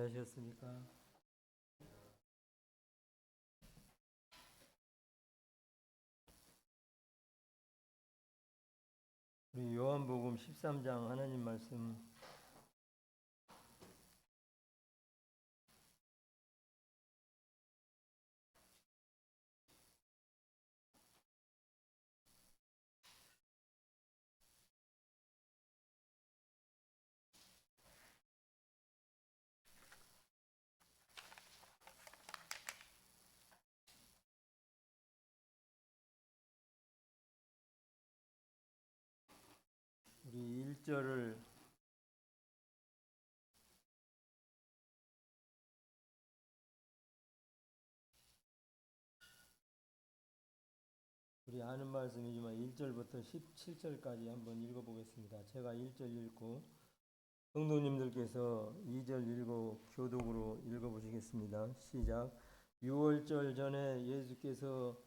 잘하셨습니까? 우리 요한복음 13장 하나님 말씀 우리 1절을 우리 아는 말씀이지만 1절부터 17절까지 한번 읽어보겠습니다. 제가 1절 읽고 성도님들께서 2절 읽고 교독으로 읽어보시겠습니다. 시작. 6월절 전에 예수께서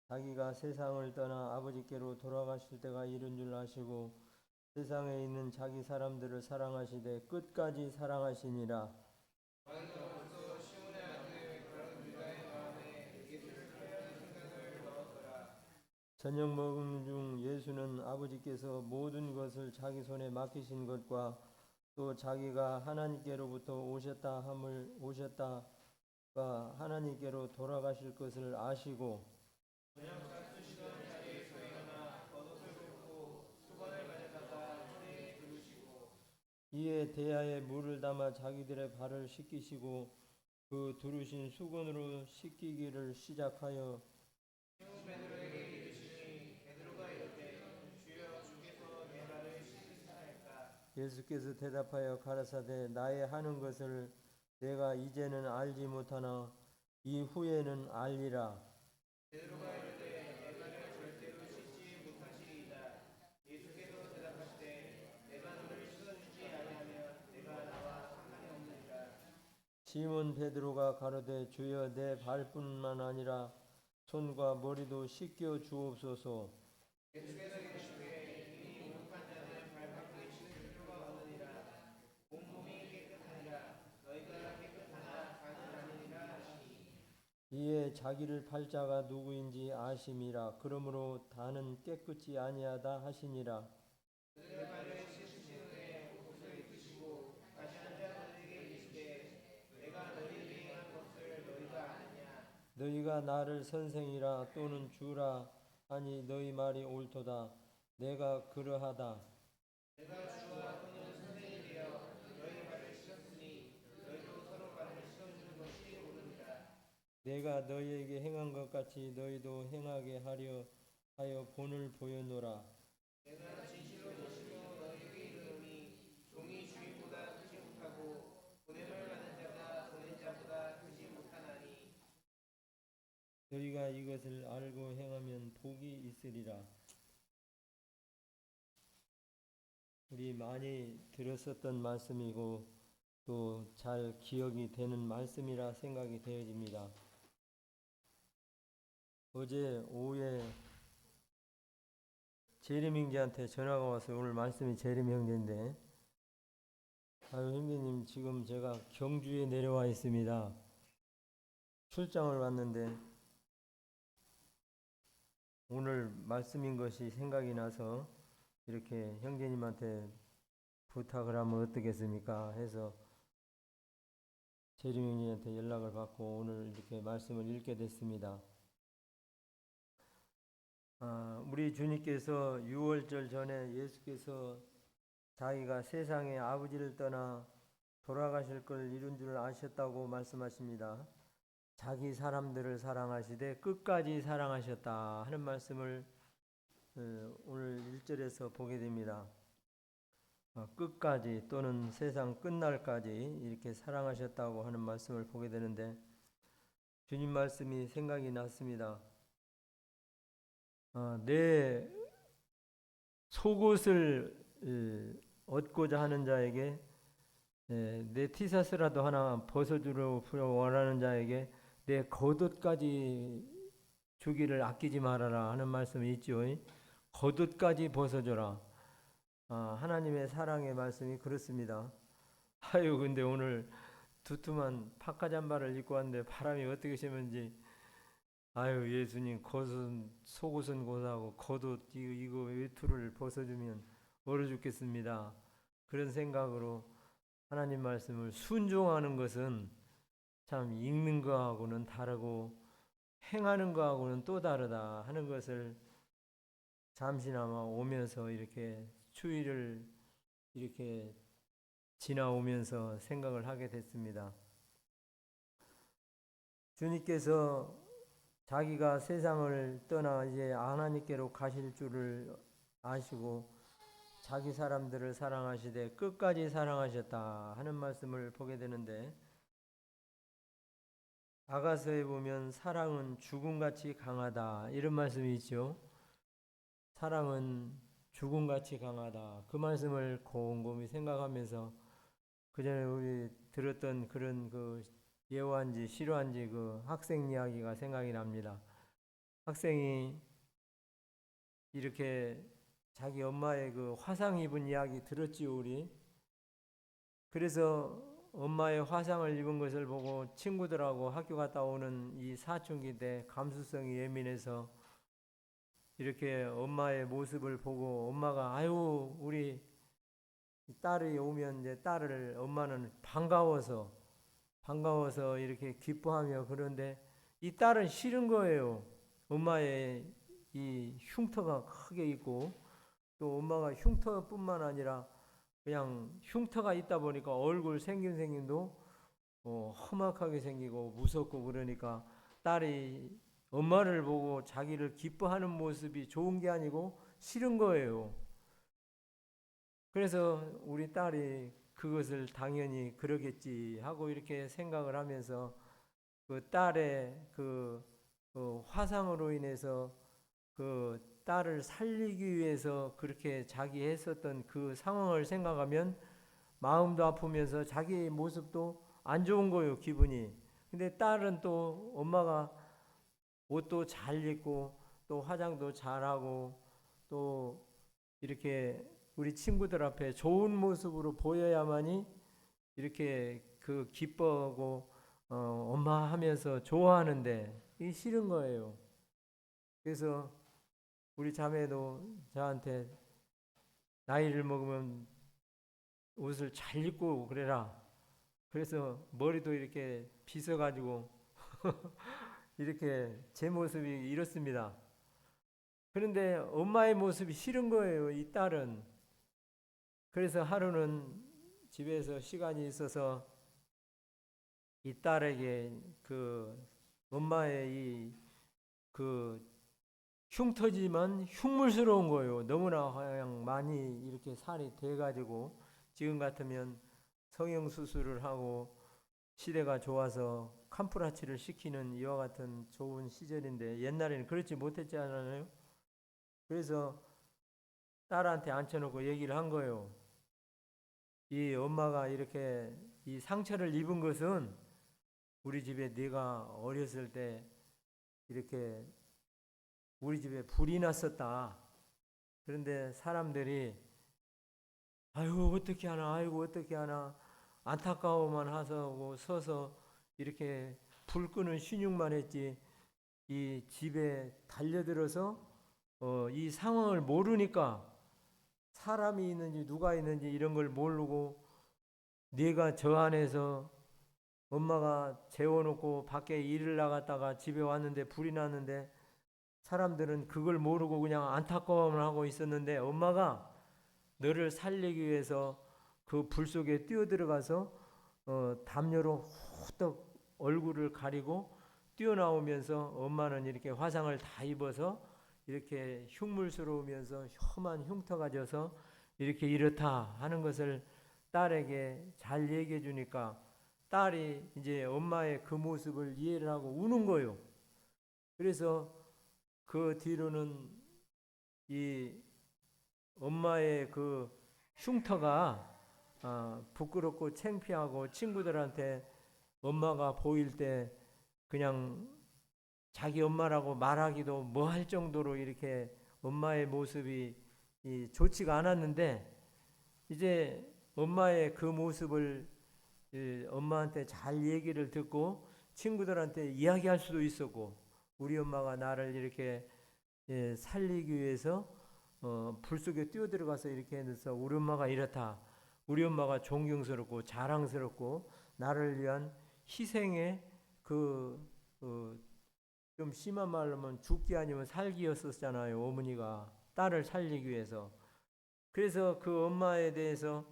자기가 세상을 떠나 아버지께로 돌아가실 때가 이른 줄 아시고 세상에 있는 자기 사람들을 사랑하시되 끝까지 사랑하시니라. 저녁 먹은 중 예수는 아버지께서 모든 것을 자기 손에 맡기신 것과 또 자기가 하나님께로부터 오셨다가 하나님께로 돌아가실 것을 아시고 이에 대야에 물을 담아 자기들의 발을 씻기시고 그 두르신 수건으로 씻기기를 시작하여 예수께서 대답하여 가라사대 나의 하는 것을 내가 이제는 알지 못하나 이후에는 알리라. 시몬 베드로가 가로되 주여 내 발뿐만 아니라 손과 머리도 씻겨 주옵소서. 이에 자기를 팔 자가 누구인지 아심이라. 그러므로 다는 깨끗이 아니하다 하시니라. 너희가 나를 선생이라 또는 주라 하니 너희 말이 옳도다. 내가 그러하다. 내가 너희에게 행한 것 같이 너희도 행하게 하려 하여 본을 보여노라. 너희가 이것을 알고 행하면 복이 있으리라. 우리 많이 들었었던 말씀이고 또 잘 기억이 되는 말씀이라 생각이 되어집니다. 어제 오후에 재림 형제한테 전화가 와서 오늘 말씀이 재림 형제인데 형제님 지금 제가 경주에 내려와 있습니다. 출장을 왔는데 오늘 말씀인 것이 생각이 나서 이렇게 형제님한테 부탁을 하면 어떻겠습니까? 해서 재림 형제한테 연락을 받고 오늘 이렇게 말씀을 읽게 됐습니다. 우리 주님께서 6월절 전에 예수께서 자기가 세상에 아버지를 떠나 돌아가실 걸 이룬 줄 아셨다고 말씀하십니다. 자기 사람들을 사랑하시되 끝까지 사랑하셨다 하는 말씀을 오늘 1절에서 보게 됩니다. 끝까지 또는 세상 끝날까지 이렇게 사랑하셨다고 하는 말씀을 보게 되는데 주님 말씀이 생각이 났습니다. 내 속옷을 얻고자 하는 자에게 내 티셔츠라도 하나 벗어주려 원하는 자에게 내 겉옷까지 주기를 아끼지 말아라 하는 말씀이 있죠. 겉옷까지 벗어줘라. 하나님의 사랑의 말씀이 그렇습니다. 근데 오늘 두툼한 파카 잠바를 입고 왔는데 바람이 어떻게 세면지 아유 예수님 겉은 속옷은 고사하고 겉옷 이거 외투를 벗어주면 얼어 죽겠습니다. 그런 생각으로 하나님 말씀을 순종하는 것은 참 읽는 거하고는 다르고 행하는 거하고는 또 다르다 하는 것을 잠시나마 오면서 이렇게 추위를 이렇게 지나오면서 생각을 하게 됐습니다. 주님께서 자기가 세상을 떠나 이제 하나님께로 가실 줄을 아시고 자기 사람들을 사랑하시되 끝까지 사랑하셨다 하는 말씀을 보게 되는데 아가서에 보면 사랑은 죽음같이 강하다 이런 말씀이 있죠. 사랑은 죽음같이 강하다. 그 말씀을 곰곰이 생각하면서 그전에 우리 들었던 그런 그 예화인지 실화인지 그 학생 이야기가 생각이 납니다. 학생이 이렇게 자기 엄마의 그 화상 입은 이야기 들었지요, 우리. 그래서 엄마의 화상을 입은 것을 보고 친구들하고 학교 갔다 오는 이 사춘기 때 감수성이 예민해서 이렇게 엄마의 모습을 보고 엄마가 아유 우리 딸이 오면 이제 딸을 엄마는 반가워서 이렇게 기뻐하며 그런데 이 딸은 싫은 거예요. 엄마의 이 흉터가 크게 있고 또 엄마가 흉터뿐만 아니라 그냥 흉터가 있다 보니까 얼굴 생김도 험악하게 생기고 무섭고 그러니까 딸이 엄마를 보고 자기를 기뻐하는 모습이 좋은 게 아니고 싫은 거예요. 그래서 우리 딸이 그것을 당연히 그러겠지 하고 이렇게 생각을 하면서 그 딸의 그 화상으로 인해서 그 딸을 살리기 위해서 그렇게 자기 했었던 그 상황을 생각하면 마음도 아프면서 자기 모습도 안 좋은 거예요, 기분이. 근데 딸은 또 엄마가 옷도 잘 입고 또 화장도 잘하고 또 이렇게 우리 친구들 앞에 좋은 모습으로 보여야만이 이렇게 그 기뻐하고 엄마 하면서 좋아하는데 이게 싫은 거예요. 그래서 우리 자매도 저한테 나이를 먹으면 옷을 잘 입고 그래라. 그래서 머리도 이렇게 빗어가지고 이렇게 제 모습이 이렇습니다. 그런데 엄마의 모습이 싫은 거예요, 이 딸은. 그래서 하루는 집에서 시간이 있어서 이 딸에게 그 엄마의 그 흉터지만 흉물스러운 거예요. 너무나 그냥 많이 이렇게 살이 돼가지고 지금 같으면 성형수술을 하고 시대가 좋아서 캄프라치를 시키는 이와 같은 좋은 시절인데 옛날에는 그렇지 못했잖아요. 그래서 딸한테 앉혀놓고 얘기를 한 거예요. 이 엄마가 이렇게 이 상처를 입은 것은 우리 집에 네가 어렸을 때 이렇게 우리 집에 불이 났었다. 그런데 사람들이 아이고 어떻게 하나 아이고 어떻게 하나 안타까워만 하고 서서 이렇게 불 끄는 신용만 했지 이 집에 달려들어서 이 상황을 모르니까 사람이 있는지 누가 있는지 이런 걸 모르고 네가 저 안에서 엄마가 재워놓고 밖에 일을 나갔다가 집에 왔는데 불이 났는데 사람들은 그걸 모르고 그냥 안타까움을 하고 있었는데 엄마가 너를 살리기 위해서 그 불 속에 뛰어들어가서 담요로 후떡 얼굴을 가리고 뛰어나오면서 엄마는 이렇게 화상을 다 입어서 이렇게 흉물스러우면서 험한 흉터가 져서 이렇게 이렇다 하는 것을 딸에게 잘 얘기해 주니까 딸이 이제 엄마의 그 모습을 이해를 하고 우는 거예요. 그래서 그 뒤로는 이 엄마의 그 흉터가 부끄럽고 창피하고 친구들한테 엄마가 보일 때 그냥 자기 엄마라고 말하기도 뭐 할 정도로 이렇게 엄마의 모습이 좋지가 않았는데 이제 엄마의 그 모습을 엄마한테 잘 얘기를 듣고 친구들한테 이야기할 수도 있었고, 우리 엄마가 나를 이렇게 살리기 위해서 불 속에 뛰어들어가서 이렇게 해서 우리 엄마가 이렇다, 우리 엄마가 존경스럽고 자랑스럽고 나를 위한 희생의 좀 심한 말로 하면 죽기 아니면 살기였었잖아요. 어머니가 딸을 살리기 위해서. 그래서 그 엄마에 대해서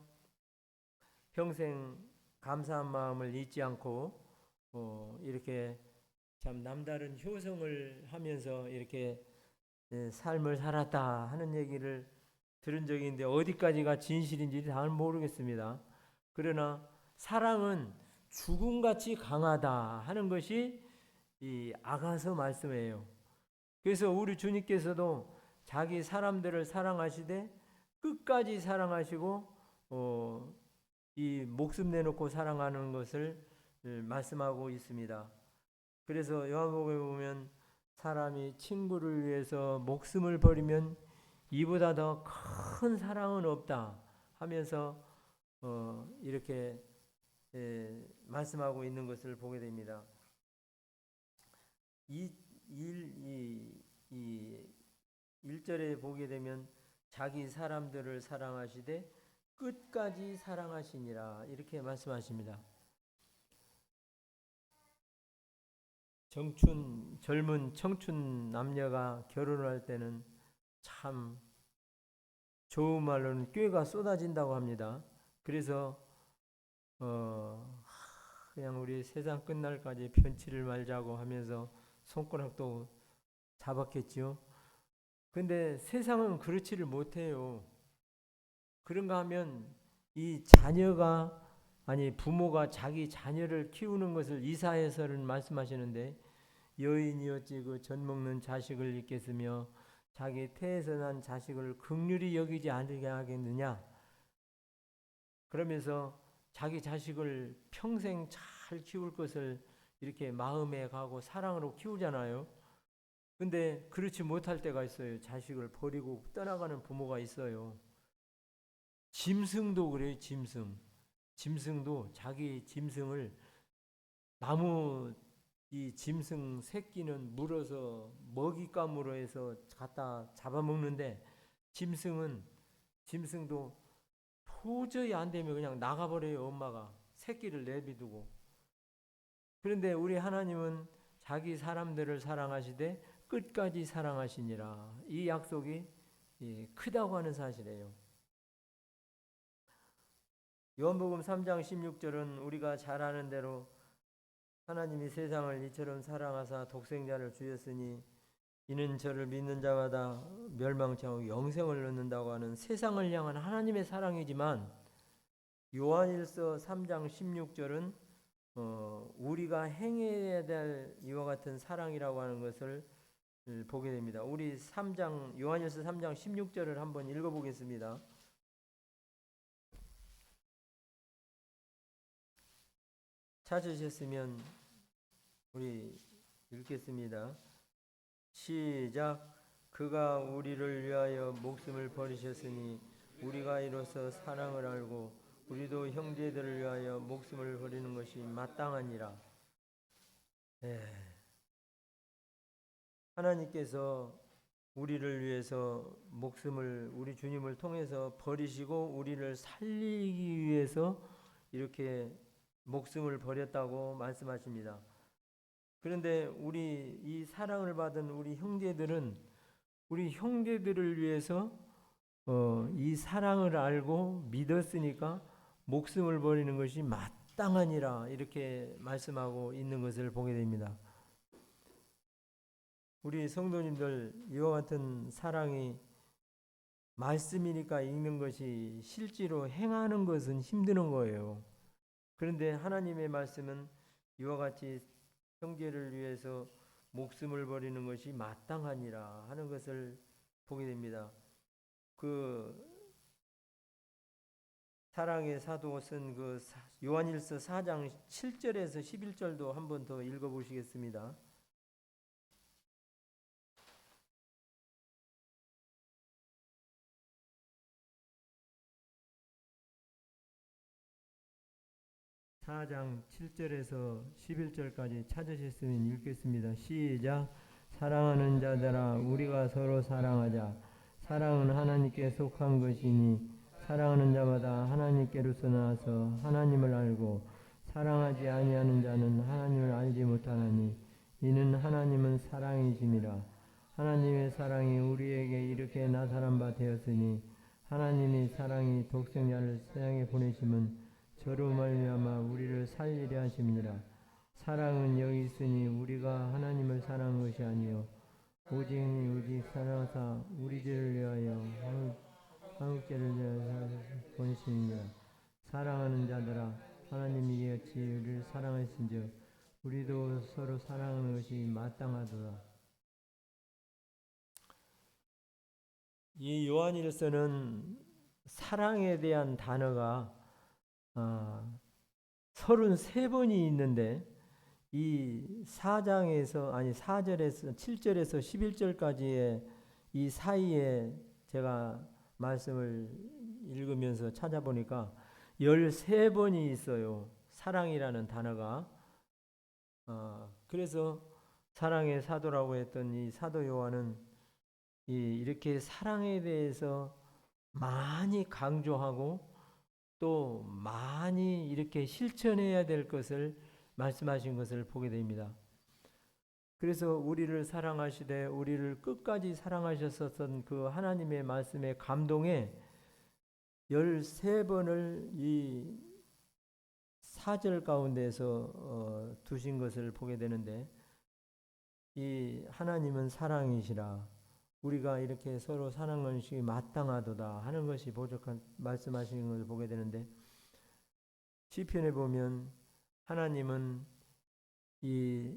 평생 감사한 마음을 잊지 않고 이렇게 참 남다른 효성을 하면서 이렇게 삶을 살았다 하는 얘기를 들은 적이 있는데, 어디까지가 진실인지 잘 모르겠습니다. 그러나 사랑은 죽음같이 강하다 하는 것이 이 아가서 말씀이에요. 그래서 우리 주님께서도 자기 사람들을 사랑하시되 끝까지 사랑하시고 이 목숨 내놓고 사랑하는 것을 말씀하고 있습니다. 그래서 요한복음에 보면 사람이 친구를 위해서 목숨을 버리면 이보다 더 큰 사랑은 없다 하면서 이렇게 말씀하고 있는 것을 보게 됩니다. 이 1절에 보게 되면 자기 사람들을 사랑하시되 끝까지 사랑하시니라 이렇게 말씀하십니다. 젊은 청춘 남녀가 결혼을 할 때는 참 좋은 말로는 꾀가 쏟아진다고 합니다. 그래서 그냥 우리 세상 끝날까지 편치를 말자고 하면서 손가락도 잡았겠죠. 근데 세상은 그렇지를 못해요. 그런가 하면 이 자녀가 부모가 자기 자녀를 키우는 것을 이사야서는 말씀하시는데, 여인이 어찌 그 젖 먹는 자식을 잊겠으며 자기 태에서 난 자식을 긍휼히 여기지 않게 하겠느냐. 그러면서 자기 자식을 평생 잘 키울 것을 이렇게 마음에 가고 사랑으로 키우잖아요. 근데 그렇지 못할 때가 있어요. 자식을 버리고 떠나가는 부모가 있어요. 짐승도 그래요. 짐승도 자기 짐승을 나무 이 짐승 새끼는 물어서 먹잇감으로 해서 갖다 잡아먹는데, 짐승도 도저히 안 되면 그냥 나가버려요. 엄마가 새끼를 내비두고. 그런데 우리 하나님은 자기 사람들을 사랑하시되 끝까지 사랑하시니라. 이 약속이 크다고 하는 사실이에요. 요한복음 3장 16절은 우리가 잘 아는 대로 하나님이 세상을 이처럼 사랑하사 독생자를 주셨으니 이는 저를 믿는 자마다 멸망치 않고 영생을 얻는다고 하는 세상을 향한 하나님의 사랑이지만, 요한일서 3장 16절은 우리가 행해야 될 이와 같은 사랑이라고 하는 것을 보게 됩니다. 우리 요한일서 3장 16절을 한번 읽어보겠습니다. 찾으셨으면 우리 읽겠습니다. 시작. 그가 우리를 위하여 목숨을 버리셨으니 우리가 이로써 사랑을 알고 우리도 형제들을 위하여 목숨을 버리는 것이 마땅하니라. 하나님께서 우리를 위해서 목숨을 우리 주님을 통해서 버리시고 우리를 살리기 위해서 이렇게 목숨을 버렸다고 말씀하십니다. 그런데 우리 이 사랑을 받은 우리 형제들은 우리 형제들을 위해서 이 사랑을 알고 믿었으니까 목숨을 버리는 것이 마땅하니라 이렇게 말씀하고 있는 것을 보게 됩니다. 우리 성도님들, 이와 같은 사랑이 말씀이니까 읽는 것이 실제로 행하는 것은 힘드는 거예요. 그런데 하나님의 말씀은 이와 같이 형제를 위해서 목숨을 버리는 것이 마땅하니라 하는 것을 보게 됩니다. 그 사랑의 사도 쓴 그 요한일서 4장 7절에서 11절도 한 번 더 읽어보시겠습니다. 4장 7절에서 11절까지 찾으셨으면 읽겠습니다. 시작. 사랑하는 자들아 우리가 서로 사랑하자. 사랑은 하나님께 속한 것이니 사랑하는 자마다 하나님께로서 나와서 하나님을 알고 사랑하지 아니하는 자는 하나님을 알지 못하나니 이는 하나님은 사랑이심이라. 하나님의 사랑이 우리에게 이렇게 나타난 바 되었으니 하나님이 사랑이 독생자를 세상에 보내심은 저로 말미암아 우리를 살리려 하심이니라. 사랑은 여기 있으니 우리가 하나님을 사랑한 것이 아니요 오직 사랑하사 우리 죄를 위하여 한국죄를 위하여 보내심이니라. 사랑하는 자들아 하나님이 이같이 우리를 사랑하신즉 우리도 서로 사랑하는 것이 마땅하도다. 이 요한일서는 사랑에 대한 단어가 33번이 있는데 이 4장에서 4절에서 7절에서 11절까지의 이 사이에 제가 말씀을 읽으면서 찾아보니까 13번이 있어요. 사랑이라는 단어가. 그래서 사랑의 사도라고 했던 이 사도 요한은 이렇게 사랑에 대해서 많이 강조하고 또 많이 이렇게 실천해야 될 것을 말씀하신 것을 보게 됩니다. 그래서 우리를 사랑하시되 우리를 끝까지 사랑하셨었던 그 하나님의 말씀에 감동해 13번을 이 4절 가운데서 두신 것을 보게 되는데 이 하나님은 사랑이시라. 우리가 이렇게 서로 사랑하는 것이 마땅하도다 하는 것이 보적한 말씀하시는 것을 보게 되는데 시편에 보면 하나님은 이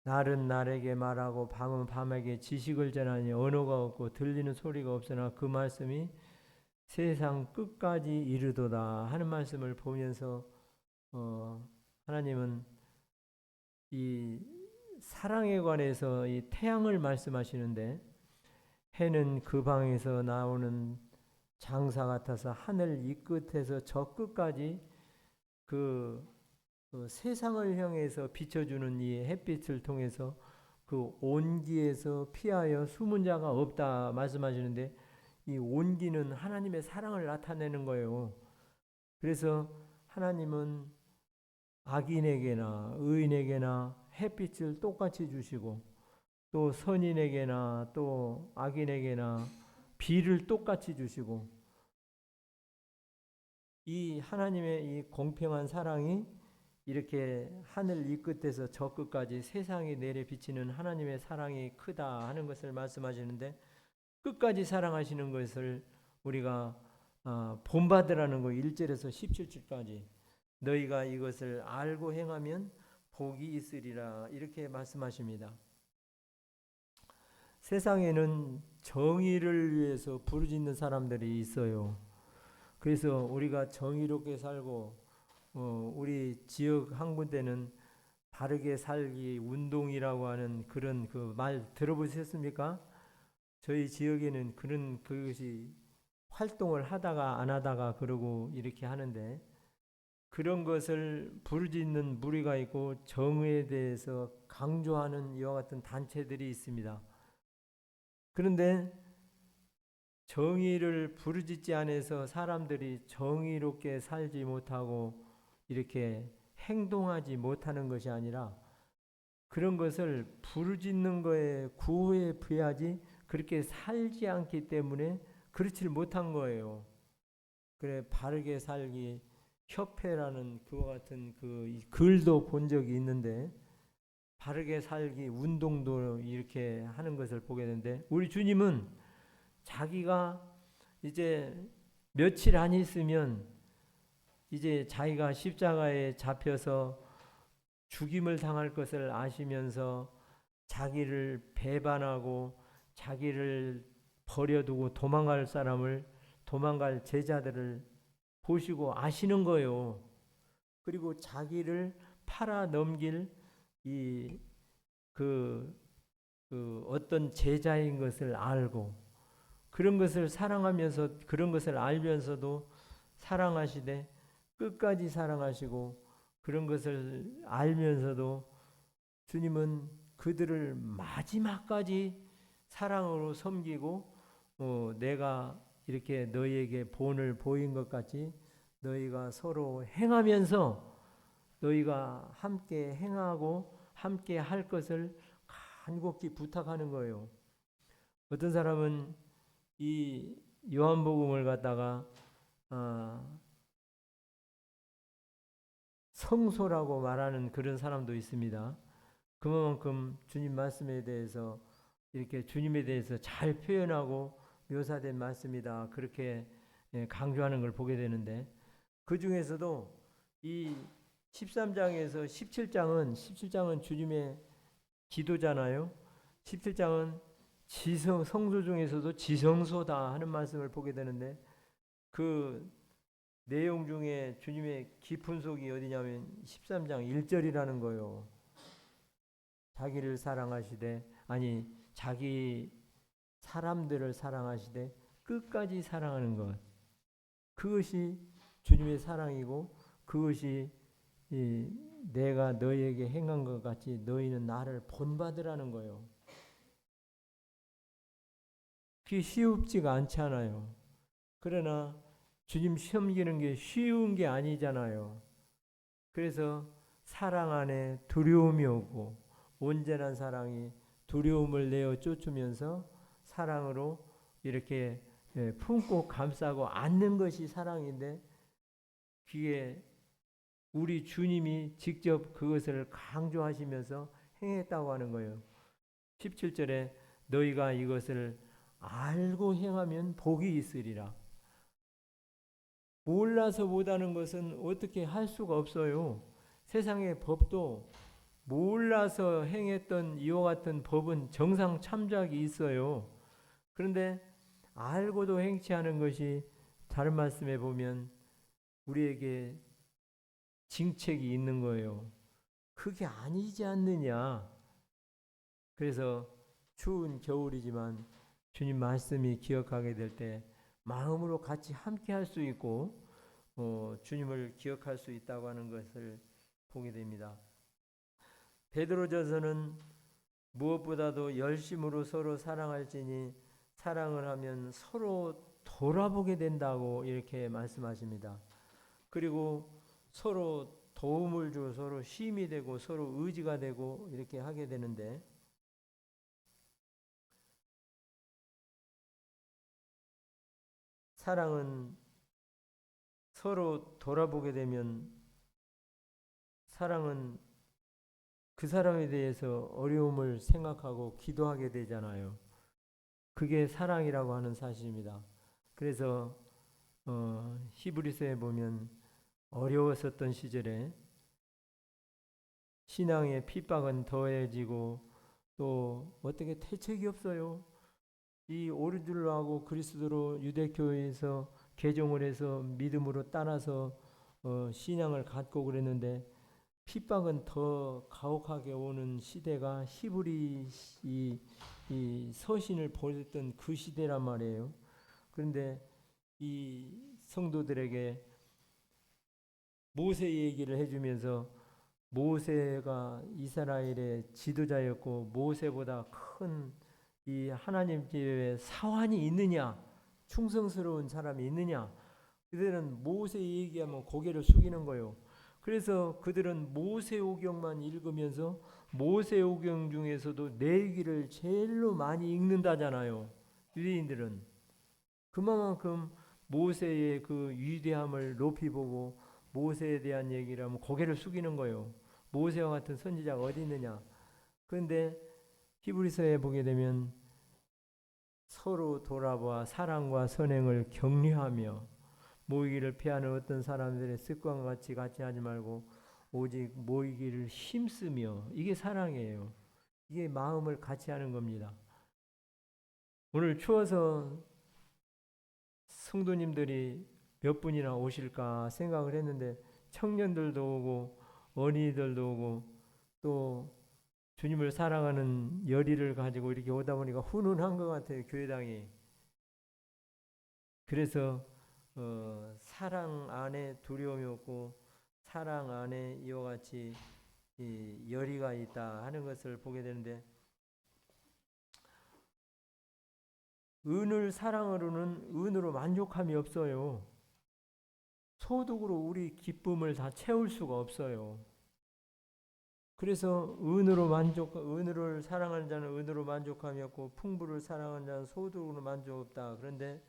날은 날에게 말하고 밤은 밤에게 지식을 전하니 언어가 없고 들리는 소리가 없으나 그 말씀이 세상 끝까지 이르도다 하는 말씀을 보면서 하나님은 이 사랑에 관해서 이 태양을 말씀하시는데 해는 그 방에서 나오는 장사 같아서 하늘 이 끝에서 저 끝까지 그 세상을 향해서 비춰주는 이 햇빛을 통해서 그 온기에서 피하여 숨은 자가 없다 말씀하시는데 이 온기는 하나님의 사랑을 나타내는 거예요. 그래서 하나님은 악인에게나 의인에게나 햇빛을 똑같이 주시고 또 선인에게나 또 악인에게나 비를 똑같이 주시고 이 하나님의 이 공평한 사랑이 이렇게 하늘 이 끝에서 저 끝까지 세상에 내려 비치는 하나님의 사랑이 크다 하는 것을 말씀하시는데 끝까지 사랑하시는 것을 우리가 본받으라는 거 1절에서 17절까지 너희가 이것을 알고 행하면 복이 있으리라 이렇게 말씀하십니다. 세상에는 정의를 위해서 부르짖는 사람들이 있어요. 그래서 우리가 정의롭게 살고 우리 지역 한 군데는 바르게 살기 운동이라고 하는 그런 그 말 들어보셨습니까? 저희 지역에는 그런 그것이 활동을 하다가 안 하다가 그러고 이렇게 하는데 그런 것을 부르짖는 무리가 있고 정의에 대해서 강조하는 이와 같은 단체들이 있습니다. 그런데 정의를 부르짖지 않아서 사람들이 정의롭게 살지 못하고 이렇게 행동하지 못하는 것이 아니라 그런 것을 부르짖는 거에 구호에 비하지 그렇게 살지 않기 때문에 그렇지 못한 거예요. 그래 바르게 살기 협회라는 그와 같은 그 글도 본 적이 있는데 바르게 살기 운동도 이렇게 하는 것을 보게 되는데 우리 주님은 자기가 이제 며칠 안 있으면 이제 자기가 십자가에 잡혀서 죽임을 당할 것을 아시면서 자기를 배반하고 자기를 버려두고 도망갈 제자들을 보시고 아시는 거예요. 그리고 자기를 팔아 넘길 어떤 제자인 것을 알고 그런 것을 사랑하면서 그런 것을 알면서도 사랑하시되 끝까지 사랑하시고 그런 것을 알면서도 주님은 그들을 마지막까지 사랑으로 섬기고 내가 이렇게 너희에게 본을 보인 것 같이 너희가 서로 행하면서 너희가 함께 행하고 함께 할 것을 간곡히 부탁하는 거예요. 어떤 사람은 이 요한복음을 갖다가 성소라고 말하는 그런 사람도 있습니다. 그만큼 주님 말씀에 대해서 이렇게 주님에 대해서 잘 표현하고 묘사된 말씀이다. 그렇게 강조하는 걸 보게 되는데 그 중에서도 이 13장에서 17장은 주님의 기도잖아요. 17장은 성소 중에서도 지성소다 하는 말씀을 보게 되는데 그 내용 중에 주님의 깊은 속이 어디냐면 13장 1절이라는 거예요. 자기를 사랑하시되 자기 사람들을 사랑하시되 끝까지 사랑하는 것. 그것이 주님의 사랑이고 그것이 내가 너희에게 행한 것 같이 너희는 나를 본받으라는 거예요. 그게 쉽지가 않잖아요. 그러나 주님 섬기는 게 쉬운 게 아니잖아요. 그래서 사랑 안에 두려움이 오고 온전한 사랑이 두려움을 내어 쫓으면서 사랑으로 이렇게 품고 감싸고 안는 것이 사랑인데 그게 우리 주님이 직접 그것을 강조하시면서 행했다고 하는 거예요. 17절에 너희가 이것을 알고 행하면 복이 있으리라. 몰라서 못하는 것은 어떻게 할 수가 없어요. 세상의 법도 몰라서 행했던 이와 같은 법은 정상 참작이 있어요. 그런데 알고도 행치 않은 것이 다른 말씀에 보면 우리에게 징책이 있는 거예요. 그게 아니지 않느냐. 그래서 추운 겨울이지만 주님 말씀이 기억하게 될 때 마음으로 같이 함께 할 수 있고 주님을 기억할 수 있다고 하는 것을 보게 됩니다. 베드로전서는 무엇보다도 열심으로 서로 사랑할지니 사랑을 하면 서로 돌아보게 된다고 이렇게 말씀하십니다. 그리고 서로 도움을 주고 서로 힘이 되고 서로 의지가 되고 이렇게 하게 되는데 사랑은 서로 돌아보게 되면 사랑은 그 사람에 대해서 어려움을 생각하고 기도하게 되잖아요. 그게 사랑이라고 하는 사실입니다. 그래서 히브리서에 보면 어려웠었던 시절에 신앙의 핍박은 더해지고 또 어떻게 대책이 없어요. 이 옳은 줄로 하고 그리스도로 유대교회에서 개종을 해서 믿음으로 따라서 신앙을 갖고 그랬는데 핍박은 더 가혹하게 오는 시대가 히브리 이 서신을 보냈던 그 시대란 말이에요. 그런데 이 성도들에게 모세 얘기를 해주면서 모세가 이스라엘의 지도자였고 모세보다 큰 이 하나님 집에 사환이 있느냐, 충성스러운 사람이 있느냐. 그들은 모세 얘기하면 고개를 숙이는 거예요. 그래서 그들은 모세오경만 읽으면서 모세오경 중에서도 레위기를 제일로 많이 읽는다잖아요. 유대인들은 그만큼 모세의 그 위대함을 높이 보고 모세에 대한 얘기를 하면 고개를 숙이는 거예요. 모세와 같은 선지자가 어디 있느냐. 그런데 히브리서에 보게 되면 서로 돌아보아 사랑과 선행을 격려하며 모이기를 피하는 어떤 사람들의 습관과 같이 하지 말고 오직 모이기를 힘쓰며 이게 사랑이에요. 이게 마음을 같이 하는 겁니다. 오늘 추워서 성도님들이 몇 분이나 오실까 생각을 했는데 청년들도 오고 어린이들도 오고 또 주님을 사랑하는 열의를 가지고 이렇게 오다 보니까 훈훈한 것 같아요. 교회당이. 그래서 사랑 안에 두려움이 없고 사랑 안에 이와 같이 이 열의가 있다 하는 것을 보게 되는데, 은을 사랑으로는 은으로 만족함이 없어요. 소득으로 우리 기쁨을 다 채울 수가 없어요. 그래서 은으를 사랑하는 자는 은으로 만족함이 없고 풍부를 사랑하는 자는 소득으로 만족 없다. 그런데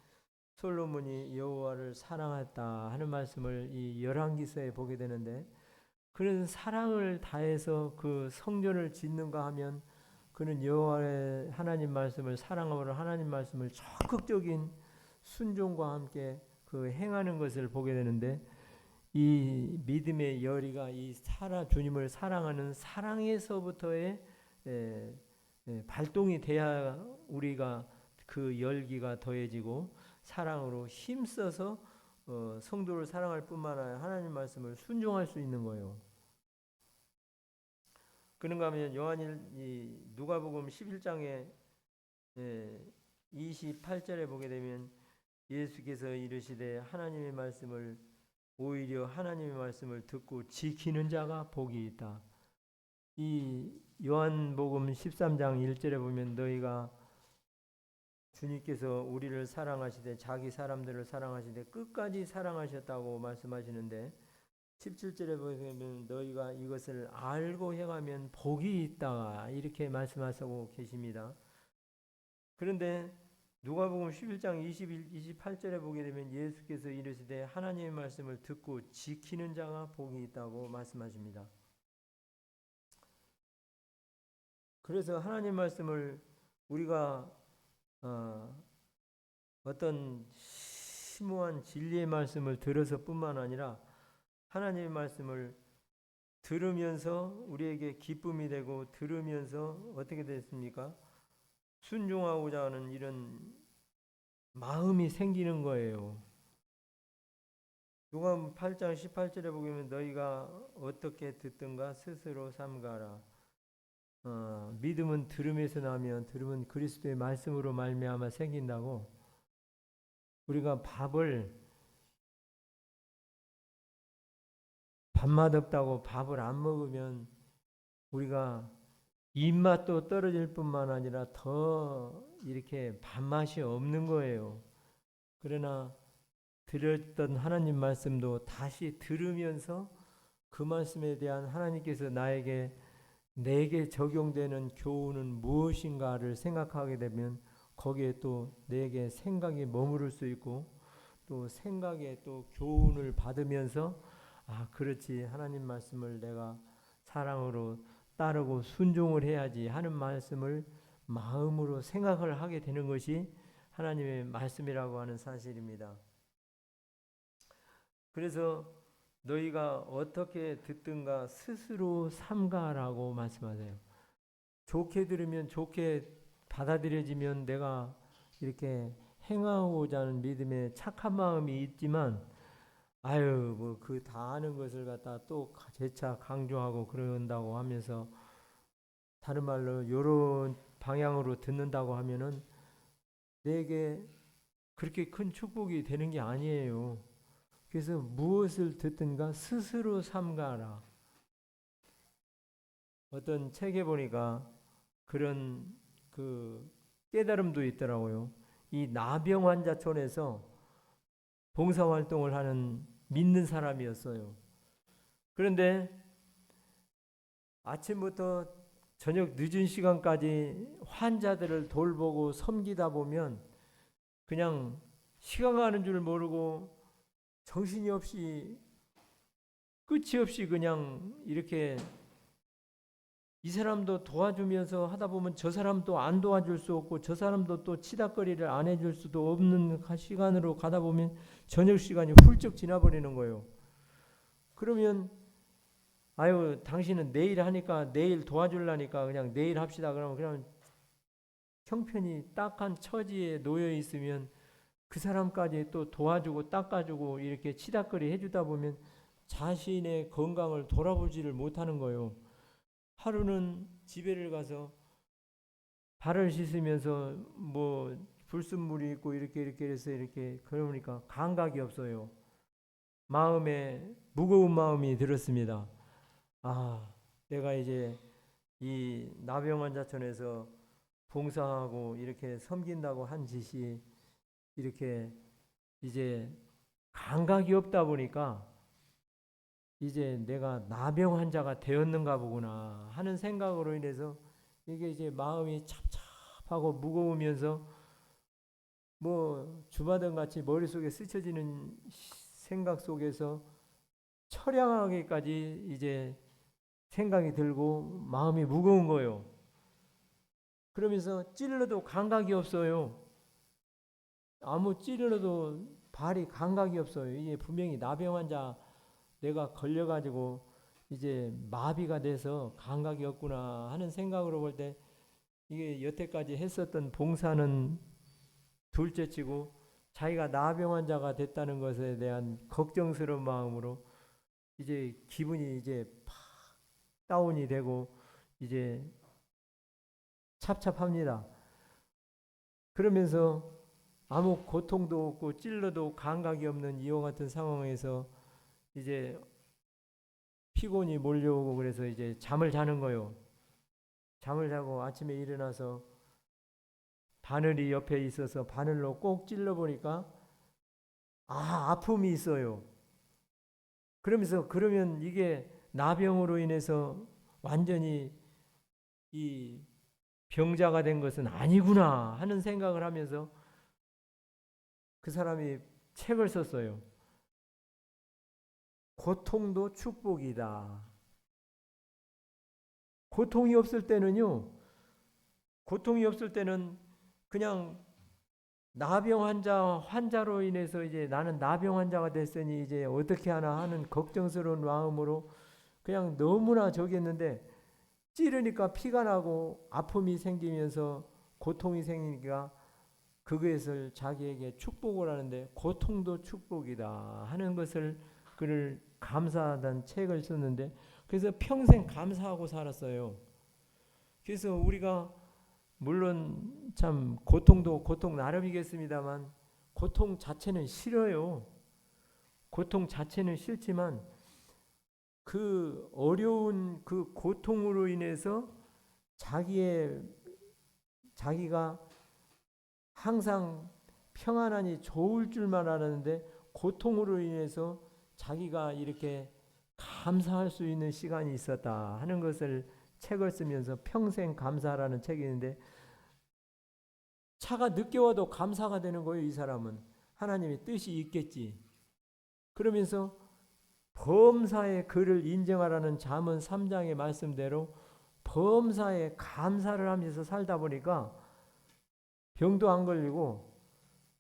솔로몬이 여호와를 사랑했다 하는 말씀을 이 열왕기서에 보게 되는데, 그런 사랑을 다해서 그 성전을 짓는가 하면 그는 여호와의 하나님 말씀을 사랑하므로 하나님 말씀을 적극적인 순종과 함께 그 행하는 것을 보게 되는데, 이 믿음의 열의가 이 주님을 사랑하는 사랑에서부터의 발동이 돼야 우리가 그 열기가 더해지고 사랑으로 힘써서 성도를 사랑할 뿐만 아니라 하나님 말씀을 순종할 수 있는 거예요. 그런가 하면 누가복음 11장에 28절에 보게 되면 예수께서 이르시되 하나님의 말씀을 오히려 하나님의 말씀을 듣고 지키는 자가 복이 있다. 이 요한복음 13장 1절에 보면 보면 주님께서 우리를 사랑하시되 자기 사람들을 사랑하시되 끝까지 사랑하셨다고 말씀하시는데, 17절에 보면 너희가 이것을 알고 행하면 복이 있다 이렇게 말씀하시고 계십니다. 그런데 누가복음 11장 28절에 보게 되면 예수께서 이르시되 하나님의 말씀을 듣고 지키는 자가 복이 있다고 말씀하십니다. 그래서 하나님 말씀을 우리가 어떤 심오한 진리의 말씀을 들어서 뿐만 아니라 하나님의 말씀을 들으면서 우리에게 기쁨이 되고, 들으면서 어떻게 됐습니까? 순종하고자 하는 이런 마음이 생기는 거예요. 요한 8장 18절에 보면 너희가 어떻게 듣든가 스스로 삼가라. 믿음은 들음에서 나면 들음은 그리스도의 말씀으로 말미암아 생긴다고. 우리가 밥맛 없다고 밥을 안 먹으면 우리가 입맛도 떨어질 뿐만 아니라 더 이렇게 밥맛이 없는 거예요. 그러나 들었던 하나님 말씀도 다시 들으면서 그 말씀에 대한 하나님께서 내게 적용되는 교훈은 무엇인가를 생각하게 되면 거기에 또 내게 생각이 머무를 수 있고, 또 생각에 또 교훈을 받으면서 그렇지, 하나님 말씀을 내가 사랑으로 따르고 순종을 해야지 하는 말씀을 마음으로 생각을 하게 되는 것이 하나님의 말씀이라고 하는 사실입니다. 그래서 너희가 어떻게 듣든가 스스로 삼가라고 말씀하세요. 좋게 들으면 좋게 받아들여지면 내가 이렇게 행하고자 하는 믿음의 착한 마음이 있지만, 그 다 아는 것을 갖다 또 재차 강조하고 그런다고 하면서 다른 말로 이런 방향으로 듣는다고 하면은 내게 그렇게 큰 축복이 되는 게 아니에요. 그래서 무엇을 듣든가 스스로 삼가라. 어떤 책에 보니까 그런 그 깨달음도 있더라고요. 이 나병 환자촌에서 봉사활동을 하는 믿는 사람이었어요. 그런데 아침부터 저녁 늦은 시간까지 환자들을 돌보고 섬기다 보면 그냥 시간 가는 줄 모르고 정신이 없이 끝이 없이 그냥 이렇게 이 사람도 도와주면서 하다 보면 저 사람도 안 도와줄 수 없고 저 사람도 또 치닥거리를 안 해줄 수도 없는 시간으로 가다 보면 저녁 시간이 훌쩍 지나버리는 거예요. 그러면 당신은 내일 하니까 내일 도와주려니까 그냥 내일 합시다. 그러면 그냥 형편이 딱한 처지에 놓여 있으면 그 사람까지 또 도와주고 닦아주고 이렇게 치닥거리 해주다 보면 자신의 건강을 돌아보지를 못하는 거예요. 하루는 집에를 가서 발을 씻으면서 불순물이 있고 이렇게 해서 이렇게 그러니까 감각이 없어요. 마음에 무거운 마음이 들었습니다. 아, 내가 이제 이 나병환자촌에서 봉사하고 이렇게 섬긴다고 한 짓이 이렇게 이제 감각이 없다 보니까 이제 내가 나병 환자가 되었는가 보구나 하는 생각으로 인해서 이게 이제 마음이 찹찹하고 무거우면서 뭐 주마등 같이 머릿속에 스쳐지는 생각 속에서 처량하게까지 이제 생각이 들고 마음이 무거운 거예요. 그러면서 찔러도 감각이 없어요. 아무 찔러도 발이 감각이 없어요. 이게 분명히 나병 환자 내가 걸려가지고 이제 마비가 돼서 감각이 없구나 하는 생각으로 볼 때 이게 여태까지 했었던 봉사는 둘째치고 자기가 나병 환자가 됐다는 것에 대한 걱정스러운 마음으로 이제 기분이 이제 팍 다운이 되고 이제 찹찹합니다. 그러면서 아무 고통도 없고 찔러도 감각이 없는 이와 같은 상황에서 이제 피곤이 몰려오고 그래서 이제 잠을 자는 거요. 잠을 자고 아침에 일어나서 바늘이 옆에 있어서 바늘로 꼭 찔러보니까 아픔이 있어요. 그러면서 그러면 이게 나병으로 인해서 완전히 이 병자가 된 것은 아니구나 하는 생각을 하면서 그 사람이 책을 썼어요. 고통도 축복이다. 고통이 없을 때는요, 고통이 없을 때는 그냥 나병 환자로 인해서 이제 나는 나병 환자가 됐으니 이제 어떻게 하나 하는 걱정스러운 마음으로 그냥 너무나 저기 했는데 찌르니까 피가 나고 아픔이 생기면서 고통이 생기니까 그것을 자기에게 축복을 하는데 고통도 축복이다 하는 것을 그를 감사하다는 책을 썼는데 그래서 평생 감사하고 살았어요. 그래서 우리가 물론 참 고통도 고통 나름이겠습니다만 고통 자체는 싫어요. 고통 자체는 싫지만 그 어려운 그 고통으로 인해서 자기가 항상 평안하니 좋을 줄만 알았는데 고통으로 인해서 자기가 이렇게 감사할 수 있는 시간이 있었다 하는 것을 책을 쓰면서 평생 감사라는 책이 있는데 차가 늦게 와도 감사가 되는 거예요. 이 사람은 하나님의 뜻이 있겠지. 그러면서 범사의 그를 인정하라는 잠언 3장의 말씀대로 범사에 감사를 하면서 살다 보니까 병도 안 걸리고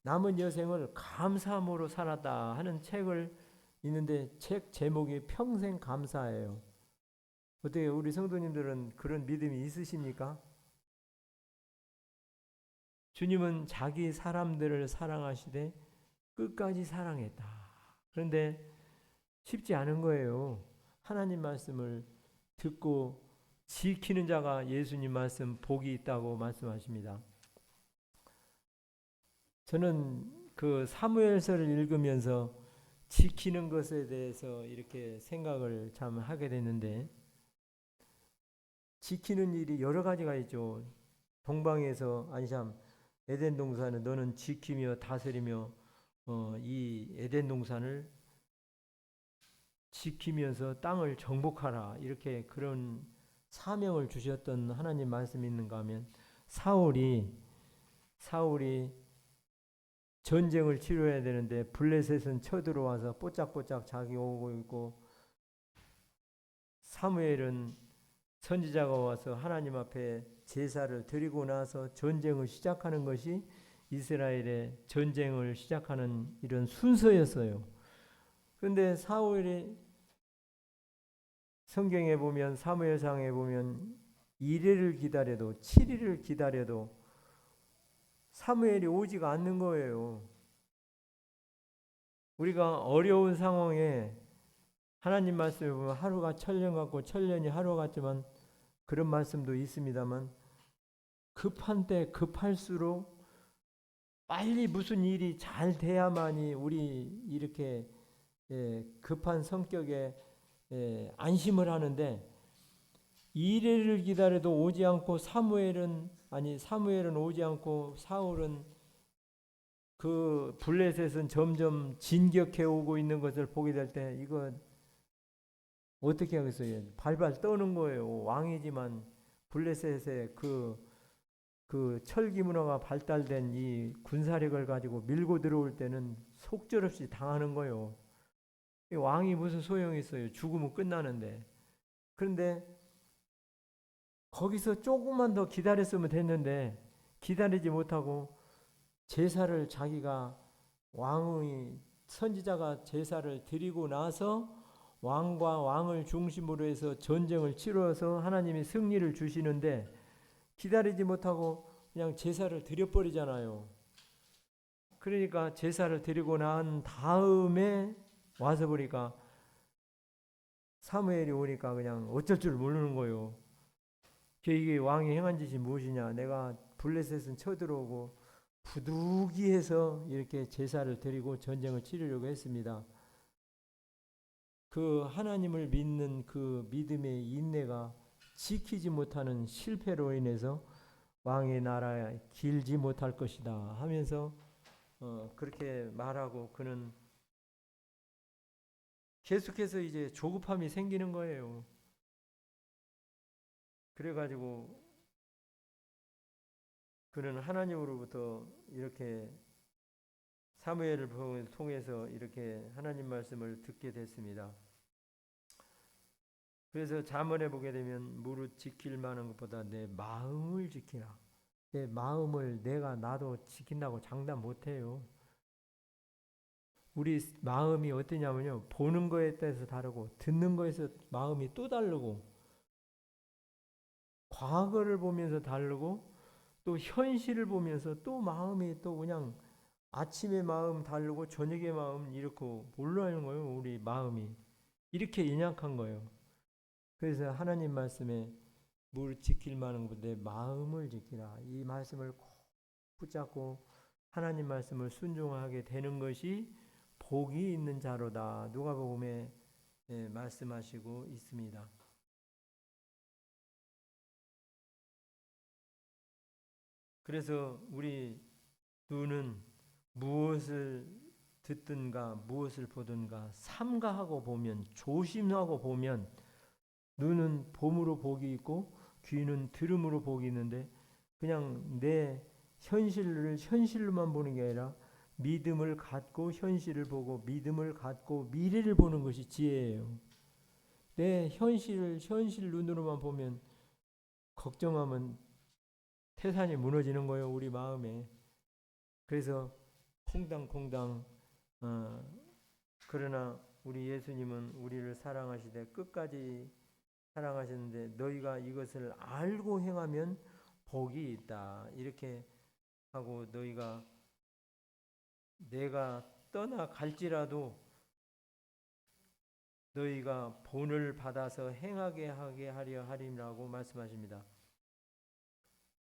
남은 여생을 감사함으로 살았다 하는 책을 있는데 책 제목이 평생 감사예요. 어떻게 우리 성도님들은 그런 믿음이 있으십니까? 주님은 자기 사람들을 사랑하시되 끝까지 사랑했다. 그런데 쉽지 않은 거예요. 하나님 말씀을 듣고 지키는 자가 예수님 말씀 복이 있다고 말씀하십니다. 저는 그 사무엘서를 읽으면서 지키는 것에 대해서 이렇게 생각을 참 하게 됐는데 지키는 일이 여러 가지가 있죠. 동방에서 아니참 에덴 동산은 너는 지키며 다스리며 이 에덴 동산을 지키면서 땅을 정복하라 이렇게 그런 사명을 주셨던 하나님 말씀이 있는가 하면 사울이 전쟁을 치러야 되는데 블레셋은 쳐들어와서 뽀짝뽀짝 자기 오고 있고 사무엘은 선지자가 와서 하나님 앞에 제사를 드리고 나서 전쟁을 시작하는 것이 이스라엘의 전쟁을 시작하는 이런 순서였어요. 그런데 사울이 성경에 보면 사무엘상에 보면 1일을 기다려도 7일을 기다려도 사무엘이 오지가 않는 거예요. 우리가 어려운 상황에 하나님 말씀을 보면 하루가 천년 같고 천년이 하루 같지만 그런 말씀도 있습니다만 급한 때 급할수록 빨리 무슨 일이 잘 돼야만이 우리 이렇게 급한 성격에 안심을 하는데, 이래를 기다려도 오지 않고 사무엘은 오지 않고 사울은 그 블레셋은 점점 진격해 오고 있는 것을 보게 될 때 이거 어떻게 하겠어요? 발발 떠는 거예요. 왕이지만 블레셋의 그 철기 문화가 발달된 이 군사력을 가지고 밀고 들어올 때는 속절없이 당하는 거예요. 왕이 무슨 소용이 있어요? 죽으면 끝나는데. 그런데 거기서 조금만 더 기다렸으면 됐는데 기다리지 못하고 제사를 자기가 왕의 선지자가 제사를 드리고 나서 왕과 왕을 중심으로 해서 전쟁을 치러서 하나님이 승리를 주시는데 기다리지 못하고 그냥 제사를 드려버리잖아요. 그러니까 제사를 드리고 난 다음에 와서 보니까 사무엘이 오니까 그냥 어쩔 줄 모르는 거예요. 이게 왕이 행한 짓이 무엇이냐. 내가 블레셋은 쳐들어오고 부득이해서 이렇게 제사를 드리고 전쟁을 치르려고 했습니다. 그 하나님을 믿는 그 믿음의 인내가 지키지 못하는 실패로 인해서 왕의 나라에 길지 못할 것이다 하면서 그렇게 말하고 그는 계속해서 이제 조급함이 생기는 거예요. 그래가지고 그는 하나님으로부터 이렇게 사무엘을 통해서 이렇게 하나님 말씀을 듣게 됐습니다. 그래서 잠언에 보게 되면 무릇 지킬 만한 것보다 내 마음을 지키라. 내 마음을 나도 지킨다고 장담 못해요. 우리 마음이 어떠냐면요. 보는 거에 따라서 다르고 듣는 거에서 마음이 또 다르고 과거를 보면서 다르고 또 현실을 보면서 또 마음이 또 그냥 아침에 마음 다르고 저녁에 마음 이렇게 몰라하는 거예요. 우리 마음이 이렇게 연약한 거예요. 그래서 하나님 말씀에 뭘 지킬 만한 건데 마음을 지키라. 이 말씀을 꼭 붙잡고 하나님 말씀을 순종하게 되는 것이 복이 있는 자로다. 누가복음에 말씀하시고 있습니다. 그래서 우리 눈은 무엇을 듣든가 무엇을 보든가 삼가하고 보면 조심하고 보면 눈은 봄으로 복이 있고 귀는 들음으로 복이 있는데 그냥 내 현실로만 보는 게 아니라 믿음을 갖고 현실을 보고 믿음을 갖고 미래를 보는 것이 지혜예요. 내 현실 눈으로만 보면 걱정하면 태산이 무너지는 거예요. 우리 마음에. 그래서 콩당콩당 그러나 우리 예수님은 우리를 사랑하시되 끝까지 사랑하셨는데 너희가 이것을 알고 행하면 복이 있다. 이렇게 하고 내가 떠나갈지라도 너희가 본을 받아서 행하게 하게 하려 하리라고 말씀하십니다.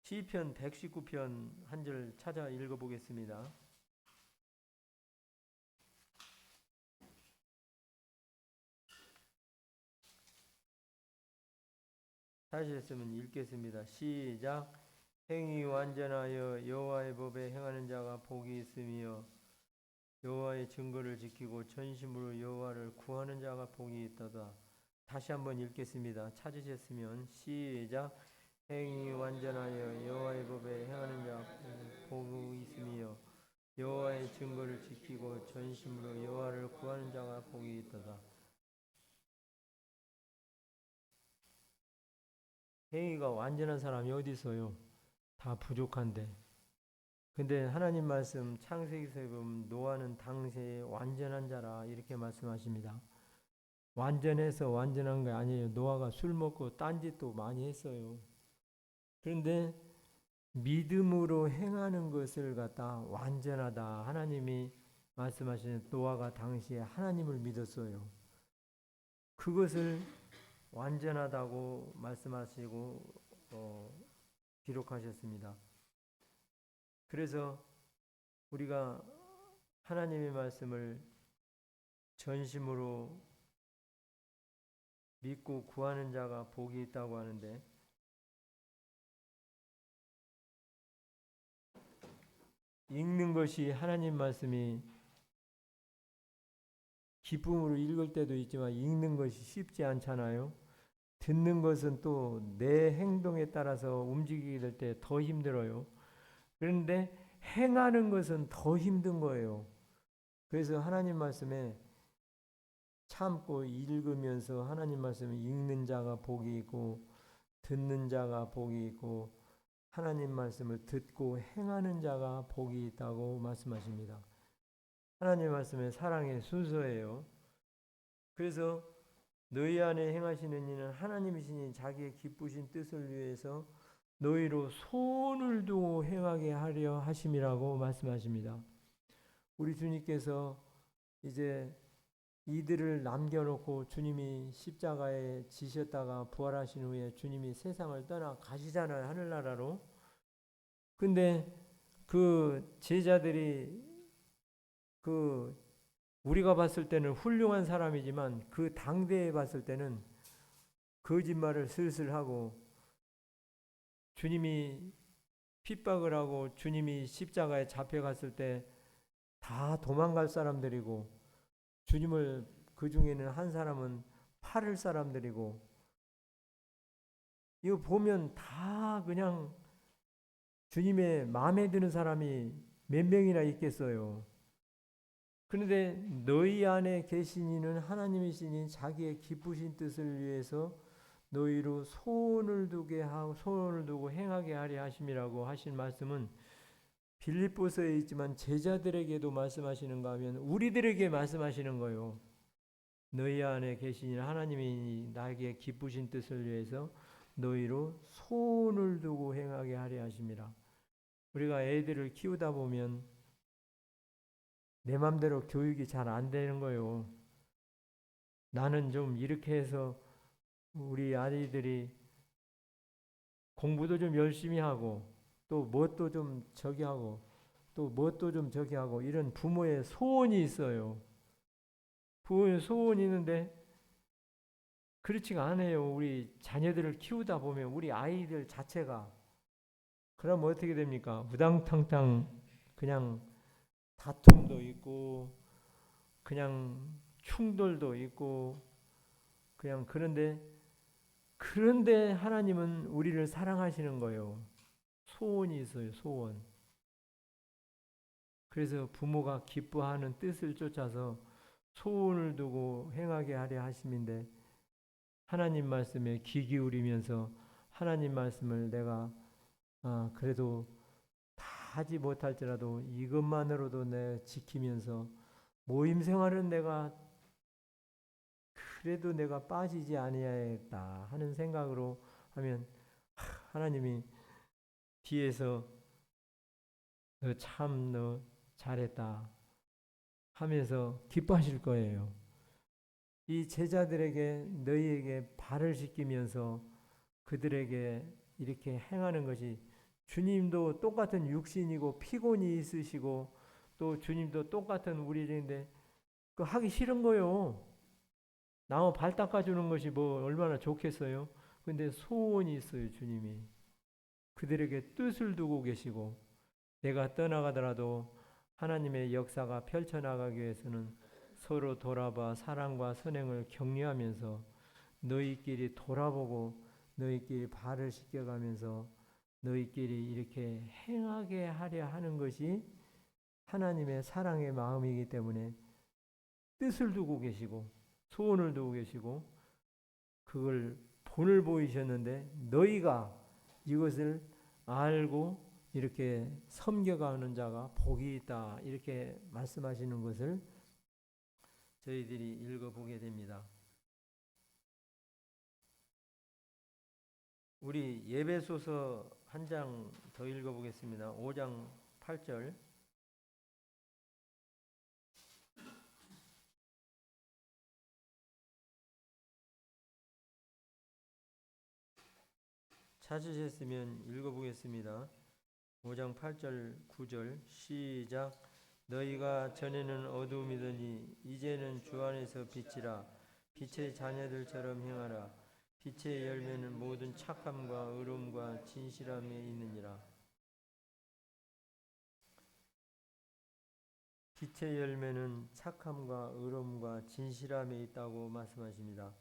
시편 119편 한 절 찾아 읽어보겠습니다. 다시했으면 읽겠습니다. 시작. 행위 완전하여 여호와의 법에 행하는 자가 복이 있으며 여호와의 증거를 지키고 전심으로 여호와를 구하는 자가 복이 있도다. 다시 한번 읽겠습니다. 찾으셨으면 시작. 행위 완전하여 여호와의 법에 행하는 자가 복이 있으며 여호와의 증거를 지키고 전심으로 여호와를 구하는 자가 복이 있도다. 행위가 완전한 사람이 어디 있어요? 다 부족한데. 근데 하나님 말씀 창세기서에 보면 노아는 당시에 완전한 자라 이렇게 말씀하십니다. 완전해서 완전한 게 아니에요. 노아가 술 먹고 딴짓도 많이 했어요. 그런데 믿음으로 행하는 것을 갖다 완전하다. 하나님이 말씀하시는 노아가 당시에 하나님을 믿었어요. 그것을 완전하다고 말씀하시고 기록하셨습니다. 그래서 우리가 하나님의 말씀을 전심으로 믿고 구하는 자가 복이 있다고 하는데, 읽는 것이 하나님 말씀이 기쁨으로 읽을 때도 있지만 읽는 것이 쉽지 않잖아요. 듣는 것은 또 내 행동에 따라서 움직이게 될 때 더 힘들어요. 그런데 행하는 것은 더 힘든 거예요. 그래서 하나님 말씀에 참고 읽으면서 하나님 말씀을 읽는 자가 복이 있고 듣는 자가 복이 있고 하나님 말씀을 듣고 행하는 자가 복이 있다고 말씀하십니다. 하나님 말씀의 사랑의 순서예요. 그래서 너희 안에 행하시는 이는 하나님이시니 자기의 기쁘신 뜻을 위해서 너희로 소원을 두고 행하게 하려 하심이라고 말씀하십니다. 우리 주님께서 이제 이들을 남겨놓고 주님이 십자가에 지셨다가 부활하신 후에 주님이 세상을 떠나 가시잖아요. 하늘나라로. 근데 그 제자들이 우리가 봤을 때는 훌륭한 사람이지만 그 당대에 봤을 때는 거짓말을 슬슬 하고 주님이 핍박을 하고 주님이 십자가에 잡혀갔을 때 다 도망갈 사람들이고 주님을 그 중에는 한 사람은 팔을 사람들이고 이거 보면 다 그냥 주님의 마음에 드는 사람이 몇 명이나 있겠어요. 그런데 너희 안에 계신 이는 하나님이시니 자기의 기쁘신 뜻을 위해서 너희로 소원을 두고 행하게 하려 하심이라고 하신 말씀은 빌립보서에 있지만 제자들에게도 말씀하시는가 하면 우리들에게 말씀하시는 거예요. 너희 안에 계신 하나님이 나에게 기쁘신 뜻을 위해서 너희로 소원을 두고 행하게 하려 하심이라. 우리가 애들을 키우다 보면 내 맘대로 교육이 잘 안 되는 거예요. 나는 좀 이렇게 해서 우리 아이들이 공부도 좀 열심히 하고 또 뭣도 좀 저기 하고 또 뭣도 좀 저기 하고 이런 부모의 소원이 있어요. 부모의 소원이 있는데 그렇지가 않아요. 우리 자녀들을 키우다 보면 우리 아이들 자체가 그럼 어떻게 됩니까? 우당탕탕 그냥 다툼도 있고 그냥 충돌도 있고 그냥 그런데 하나님은 우리를 사랑하시는 거예요. 소원이 있어요. 소원. 그래서 부모가 기뻐하는 뜻을 쫓아서 소원을 두고 행하게 하려 하심인데 하나님 말씀에 귀 기울이면서 하나님 말씀을 내가 그래도 다 하지 못할지라도 이것만으로도 내 지키면서 모임 생활은 그래도 내가 빠지지 아니하겠다 하는 생각으로 하면 하나님이 뒤에서 너 잘했다 하면서 기뻐하실 거예요. 이 제자들에게 너희에게 발을 씻기면서 그들에게 이렇게 행하는 것이 주님도 똑같은 육신이고 피곤이 있으시고 또 주님도 똑같은 우리인데 그 하기 싫은 거요. 나무 발 닦아주는 것이 뭐 얼마나 좋겠어요. 근데 소원이 있어요. 주님이 그들에게 뜻을 두고 계시고 내가 떠나가더라도 하나님의 역사가 펼쳐나가기 위해서는 서로 돌아봐 사랑과 선행을 격려하면서 너희끼리 돌아보고 너희끼리 발을 씻겨가면서 너희끼리 이렇게 행하게 하려 하는 것이 하나님의 사랑의 마음이기 때문에 뜻을 두고 계시고 소원을 두고 계시고 그걸 본을 보이셨는데 너희가 이것을 알고 이렇게 섬겨가는 자가 복이 있다 이렇게 말씀하시는 것을 저희들이 읽어보게 됩니다. 우리 예배소서 한 장 더 읽어보겠습니다. 5장 8절 찾으셨으면 읽어보겠습니다. 5장 8절 9절 시작. 너희가 전에는 어두움이더니 이제는 주 안에서 빛이라. 빛의 자녀들처럼 행하라. 빛의 열매는 모든 착함과 의로움과 진실함에 있느니라. 빛의 열매는 착함과 의로움과 진실함에 있다고 말씀하십니다.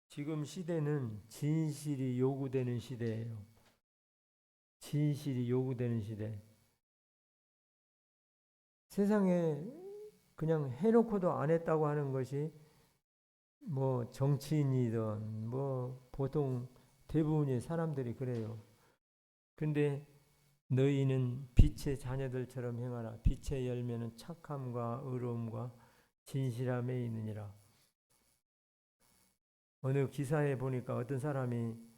지금 시대는 진실이 요구되는 시대예요. 진실이 요구되는 시대. 세상에 그냥 해놓고도 안 했다고 하는 것이 뭐 정치인이든 뭐 보통 대부분의 사람들이 그래요. 근데 너희는 빛의 자녀들처럼 행하라. 빛의 열매는 착함과 의로움과 진실함에 있느니라. 어느 기사에 보니까 어떤 사람이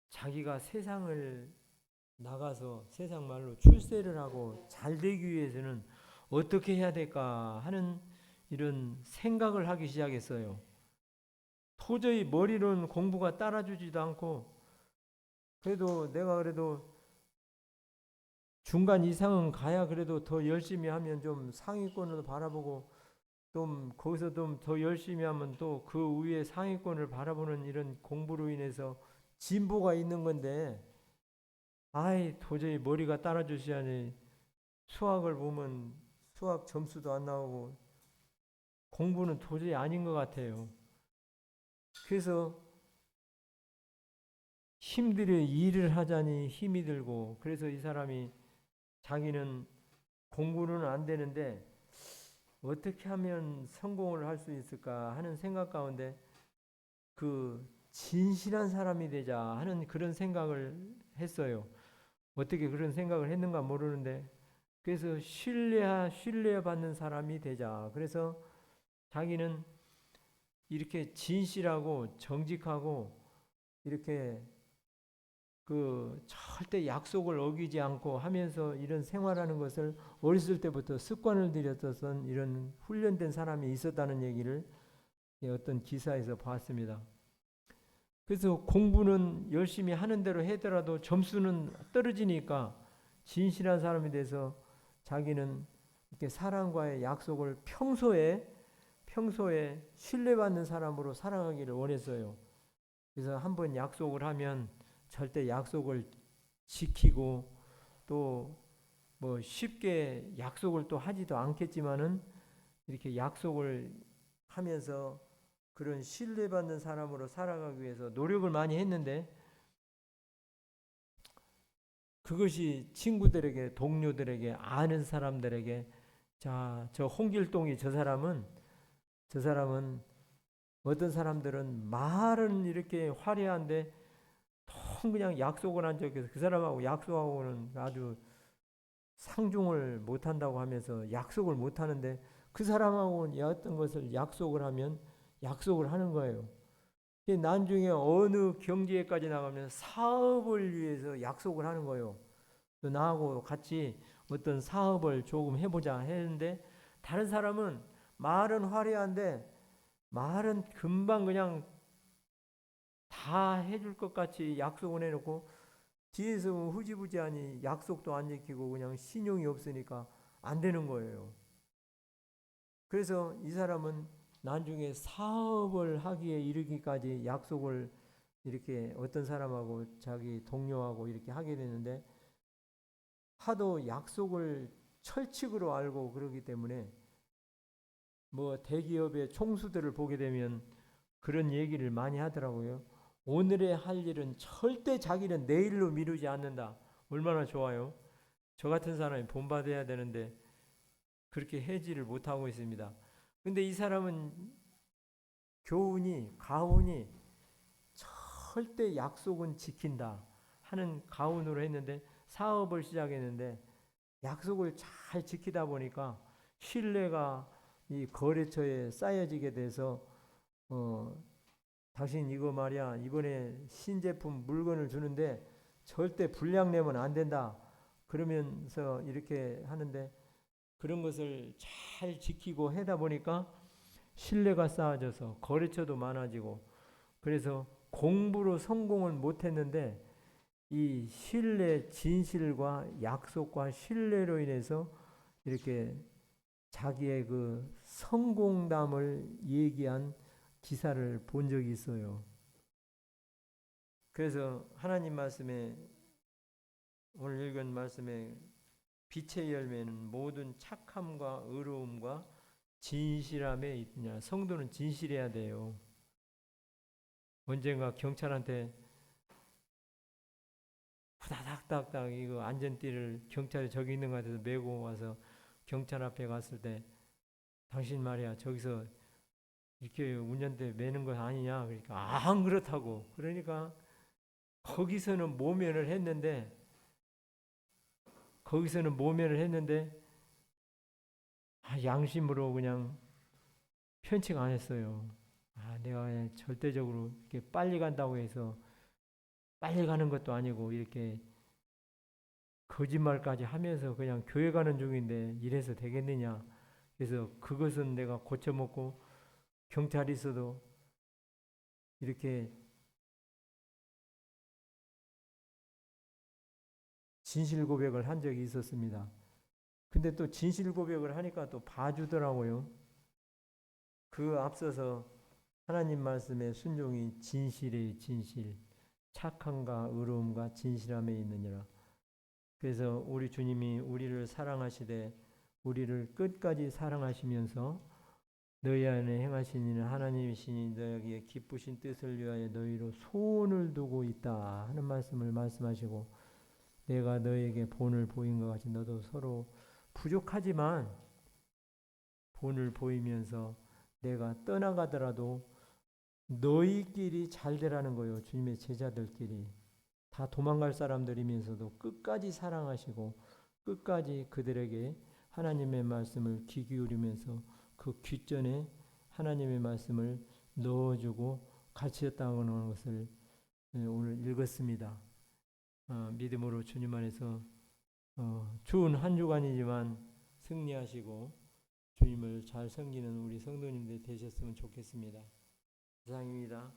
자기가 세상을 나가서 세상 말로 출세를 하고 잘 되기 위해서는 어떻게 해야 될까 하는 이런 생각을 하기 시작했어요. 도저히 머리로는 공부가 따라주지도 않고 그래도 내가 그래도 중간 이상은 가야 그래도 더 열심히 하면 좀 상위권을 바라보고 좀 거기서 좀 더 열심히 하면 또 그 위에 상위권을 바라보는 이런 공부로 인해서 진보가 있는 건데 아이 도저히 머리가 따라주지 않니. 수학을 보면 수학 점수도 안 나오고 공부는 도저히 아닌 것 같아요. 그래서 힘들어 일을 하자니 힘이 들고 그래서 이 사람이 자기는 공부는 안 되는데 어떻게 하면 성공을 할 수 있을까 하는 생각 가운데 그 진실한 사람이 되자 하는 그런 생각을 했어요. 어떻게 그런 생각을 했는가 모르는데 그래서 신뢰받는 사람이 되자. 그래서 자기는 이렇게 진실하고 정직하고 이렇게 그 절대 약속을 어기지 않고 하면서 이런 생활하는 것을 어렸을 때부터 습관을 들였던 이런 훈련된 사람이 있었다는 얘기를 어떤 기사에서 봤습니다. 그래서 공부는 열심히 하는 대로 하더라도 점수는 떨어지니까 진실한 사람이 돼서 자기는 이렇게 사람과의 약속을 평소에 신뢰받는 사람으로 살아가기를 원했어요. 그래서 한번 약속을 하면 절대 약속을 지키고 또 뭐 쉽게 약속을 또 하지도 않겠지만은 이렇게 약속을 하면서 그런 신뢰받는 사람으로 살아가기 위해서 노력을 많이 했는데 그것이 친구들에게 동료들에게 아는 사람들에게 자, 저 홍길동이 저 사람은 어떤 사람들은 말은 이렇게 화려한데 통 그냥 약속을 한 적에서 그 사람하고 약속하고는 아주 상종을 못한다고 하면서 약속을 못하는데 그 사람하고는 어떤 것을 약속을 하면 약속을 하는 거예요. 나중에 어느 경지에까지 나가면 사업을 위해서 약속을 하는 거예요. 나하고 같이 어떤 사업을 조금 해보자 했는데 다른 사람은 말은 화려한데 말은 금방 그냥 다 해줄 것 같이 약속을 해놓고 뒤에서 흐지부지하니 약속도 안 지키고 그냥 신용이 없으니까 안 되는 거예요. 그래서 이 사람은 나중에 사업을 하기에 이르기까지 약속을 이렇게 어떤 사람하고 자기 동료하고 이렇게 하게 되는데 하도 약속을 철칙으로 알고 그러기 때문에 뭐 대기업의 총수들을 보게 되면 그런 얘기를 많이 하더라고요. 오늘의 할 일은 절대 자기는 내일로 미루지 않는다. 얼마나 좋아요. 저 같은 사람이 본받아야 되는데 그렇게 해지를 못하고 있습니다. 근데 이 사람은 가훈이 절대 약속은 지킨다 하는 가훈으로 했는데 사업을 시작했는데 약속을 잘 지키다 보니까 신뢰가 이 거래처에 쌓여지게 돼서 당신 이거 말이야 이번에 신제품 물건을 주는데 절대 불량 내면 안 된다 그러면서 이렇게 하는데 그런 것을 잘 지키고 하다 보니까 신뢰가 쌓아져서 거래처도 많아지고 그래서 공부로 성공은 못했는데 이 신뢰, 진실과 약속과 신뢰로 인해서 이렇게 자기의 그 성공담을 얘기한 기사를 본 적이 있어요. 그래서 하나님 말씀에 오늘 읽은 말씀에 빛의 열매는 모든 착함과 의로움과 진실함에 있느냐. 성도는 진실해야 돼요. 언젠가 경찰한테 후다닥닥닥 이거 안전띠를 경찰이 저기 있는 것 같아서 메고 와서 경찰 앞에 갔을 때 당신 말이야 저기서 이렇게 운전대 매는 거 아니냐. 그러니까 안 그렇다고. 그러니까 거기서는 모면을 했는데 양심으로 그냥 편칭 안 했어요. 내가 절대적으로 이렇게 빨리 간다고 해서 빨리 가는 것도 아니고 이렇게 거짓말까지 하면서 그냥 교회 가는 중인데 이래서 되겠느냐. 그래서 그것은 내가 고쳐먹고 경찰이 있어도 이렇게 진실 고백을 한 적이 있었습니다. 근데 또 진실 고백을 하니까 또 봐주더라고요. 그 앞서서 하나님 말씀의 순종이 진실의 진실, 착함과 의로움과 진실함에 있느니라. 그래서 우리 주님이 우리를 사랑하시되 우리를 끝까지 사랑하시면서 너희 안에 행하신 이는 하나님이시니 너희에게 기쁘신 뜻을 위하여 너희로 소원을 두고 있다 하는 말씀을 말씀하시고 내가 너희에게 본을 보인 것 같이 너도 서로 부족하지만 본을 보이면서 내가 떠나가더라도 너희끼리 잘 되라는 거예요. 주님의 제자들끼리. 다 도망갈 사람들이면서도 끝까지 사랑하시고 끝까지 그들에게 하나님의 말씀을 귀 기울이면서 그 귓전에 하나님의 말씀을 넣어주고 가르쳤다는 것을 오늘 읽었습니다. 믿음으로 주님 안에서 추운 한 주간이지만 승리하시고 주님을 잘 섬기는 우리 성도님들 되셨으면 좋겠습니다. 이상입니다.